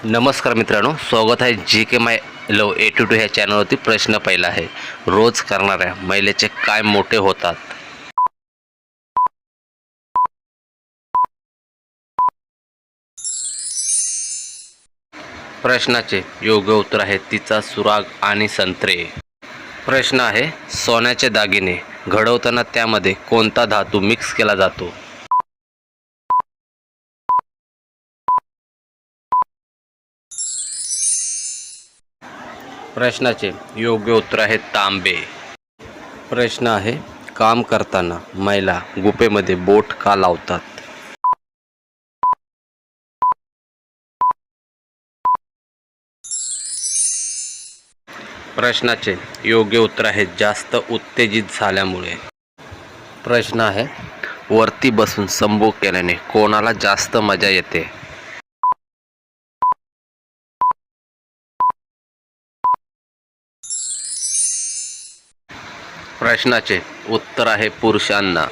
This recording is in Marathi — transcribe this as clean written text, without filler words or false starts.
नमस्कार मित्रांनो, स्वागत आहे जी के माय लव A22 ह्या चॅनलवरती. प्रश्न पहिला आहे, रोज करणाऱ्या महिलेचे काय मोठे होतात? प्रश्नाचे योग्य उत्तर आहे तिचा सुराग आणि संत्रे. प्रश्न आहे, सोन्याचे दागिने घडवताना त्यामध्ये कोणता धातू मिक्स केला जातो? प्रश्नाचे योग्य उत्तर आहे तांबे. प्रश्न आहे, काम करताना महिला गुपेमध्ये बोट का लावतात? प्रश्नाचे योग्य उत्तर आहे जास्त उत्तेजित झाल्यामुळे. प्रश्न आहे, वरती बसून संभोग केल्याने कोणाला जास्त मजा येते? प्रश्नाचे उत्तर आहे पुरुषांना.